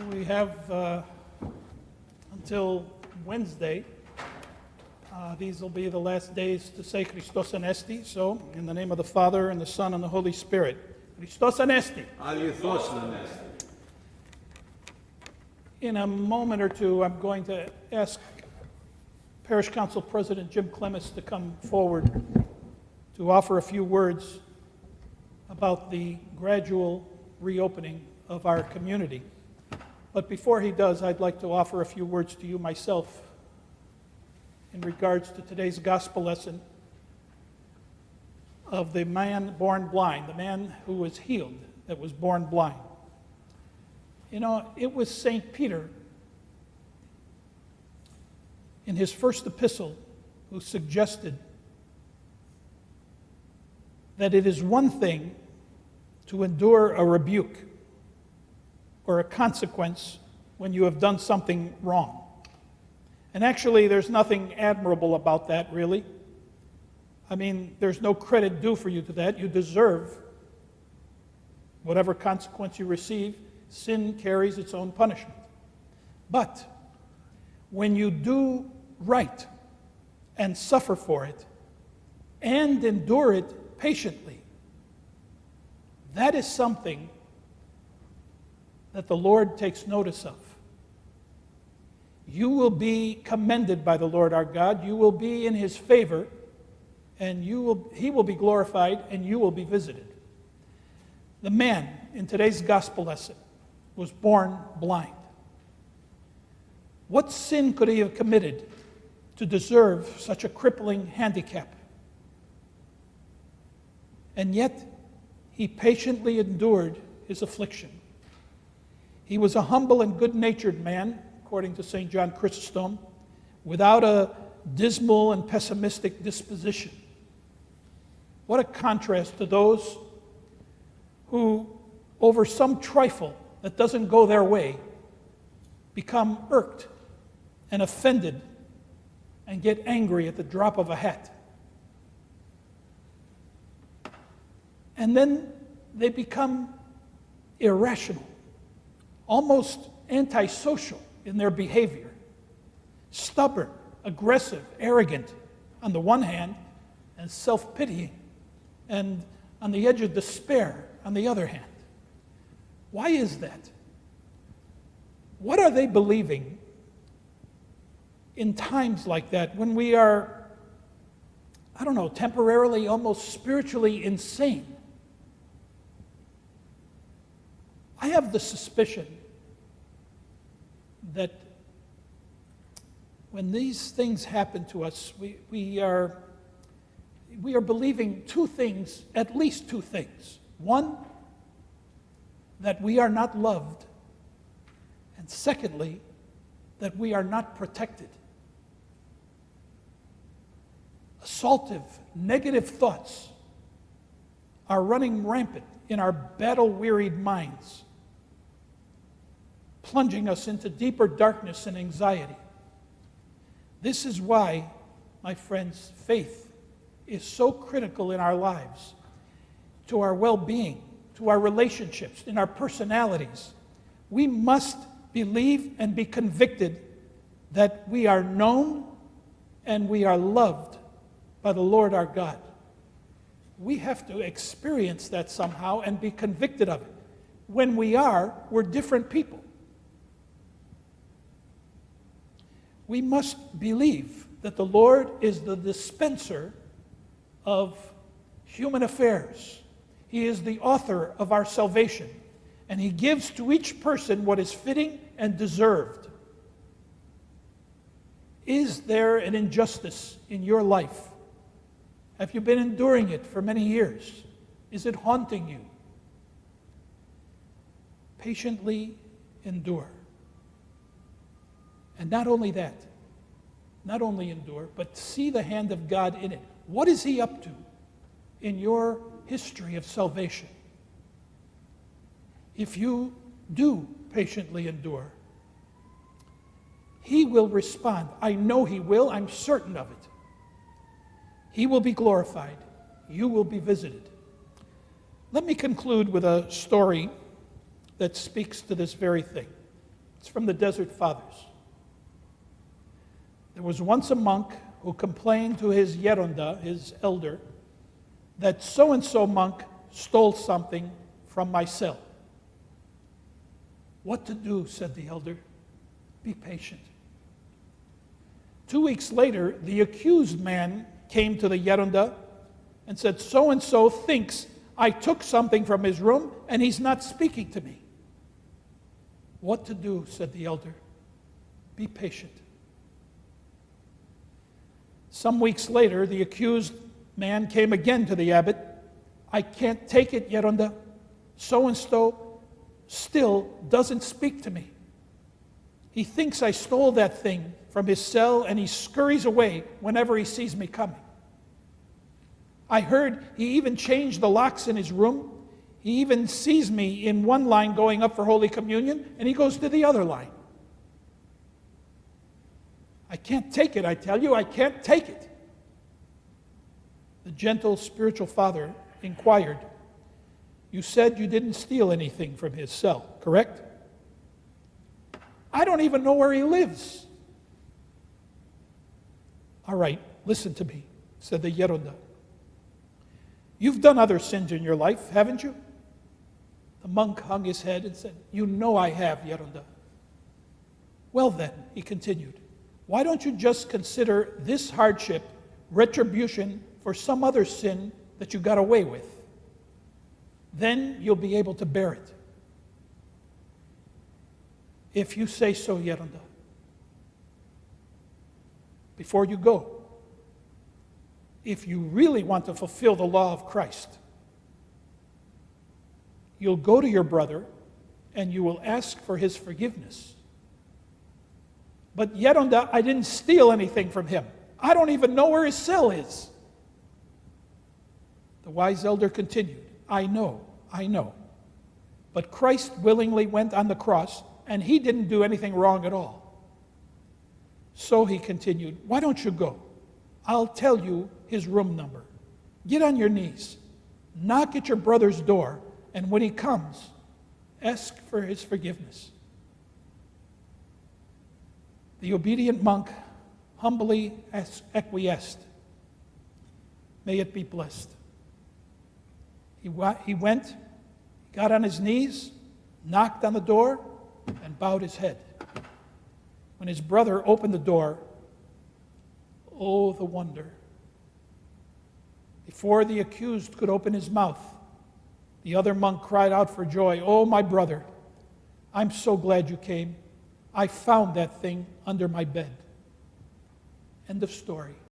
We have until Wednesday. These will be the last days to say Christos Anesti. So, in the name of the Father, and the Son, and the Holy Spirit. Christos Anesti. Alithos Anesti. In a moment or two, I'm going to ask Parish Council President Jim Clements to come forward to offer a few words about the gradual reopening of our community. But before he does, I'd like to offer a few words to you myself in regards to today's gospel lesson of the man born blind, the man who was healed that was born blind. You know, it was St. Peter in his first epistle who suggested that it is one thing to endure a rebuke or a consequence when you have done something wrong. And actually, there's nothing admirable about that, really. I mean, there's no credit due for you to that. You deserve whatever consequence you receive. Sin carries its own punishment. But when you do right and suffer for it and endure it patiently, that is something that the Lord takes notice of. You will be commended by the Lord our God. You will be in His favor, and He will be glorified, and you will be visited. The man in today's gospel lesson was born blind. What sin could he have committed to deserve such a crippling handicap? And yet, he patiently endured his affliction. He was a humble and good-natured man, according to St. John Chrysostom, without a dismal and pessimistic disposition. What a contrast to those who, over some trifle that doesn't go their way, become irked and offended and get angry at the drop of a hat. And then they become irrational, almost antisocial in their behavior, stubborn, aggressive, arrogant on the one hand, and self-pitying, and on the edge of despair on the other hand. Why is that? What are they believing in times like that when we are, temporarily, almost spiritually insane? I have the suspicion that when these things happen to us, we are believing two things, at least two things. One, that we are not loved, and secondly, that we are not protected. Assaultive, negative thoughts are running rampant in our battle-wearied minds, plunging us into deeper darkness and anxiety. This is why, my friends, faith is so critical in our lives, to our well-being, to our relationships, in our personalities. We must believe and be convicted that we are known and we are loved by the Lord our God. We have to experience that somehow and be convicted of it. When we are, we're different people. We must believe that the Lord is the dispenser of human affairs. He is the author of our salvation, and He gives to each person what is fitting and deserved. Is there an injustice in your life? Have you been enduring it for many years? Is it haunting you? Patiently endure. And not only that, not only endure, but see the hand of God in it. What is He up to in your history of salvation? If you do patiently endure, He will respond. I know He will. I'm certain of it. He will be glorified. You will be visited. Let me conclude with a story that speaks to this very thing. It's from the Desert Fathers. There was once a monk who complained to his Yeronda, his elder, that so-and-so monk stole something from my cell. What to do, said the elder. Be patient. 2 weeks later, the accused man came to the Yeronda and said, so-and-so thinks I took something from his room and he's not speaking to me. What to do, said the elder. Be patient. Some weeks later, the accused man came again to the abbot. I can't take it, Yeronda. So-and-so still doesn't speak to me. He thinks I stole that thing from his cell and he scurries away whenever he sees me coming. I heard he even changed the locks in his room. He even sees me in one line going up for Holy Communion and he goes to the other line. I can't take it, I tell you, I can't take it. The gentle spiritual father inquired, you said you didn't steal anything from his cell, correct? I don't even know where he lives. All right, listen to me, said the Yeronda. You've done other sins in your life, haven't you? The monk hung his head and said, you know I have, Yeronda. Well then, he continued, why don't you just consider this hardship retribution for some other sin that you got away with? Then you'll be able to bear it. If you say so, Yeronda. Before you go, if you really want to fulfill the law of Christ, you'll go to your brother and you will ask for his forgiveness. But Yeronda, I didn't steal anything from him. I don't even know where his cell is. The wise elder continued, I know. But Christ willingly went on the cross and he didn't do anything wrong at all. So he continued, why don't you go? I'll tell you his room number. Get on your knees, knock at your brother's door, and when he comes, ask for his forgiveness. The obedient monk humbly acquiesced. May it be blessed. He went, got on his knees, knocked on the door, and bowed his head. When his brother opened the door, oh, the wonder. Before the accused could open his mouth, the other monk cried out for joy, oh, my brother, I'm so glad you came. I found that thing under my bed. End of story.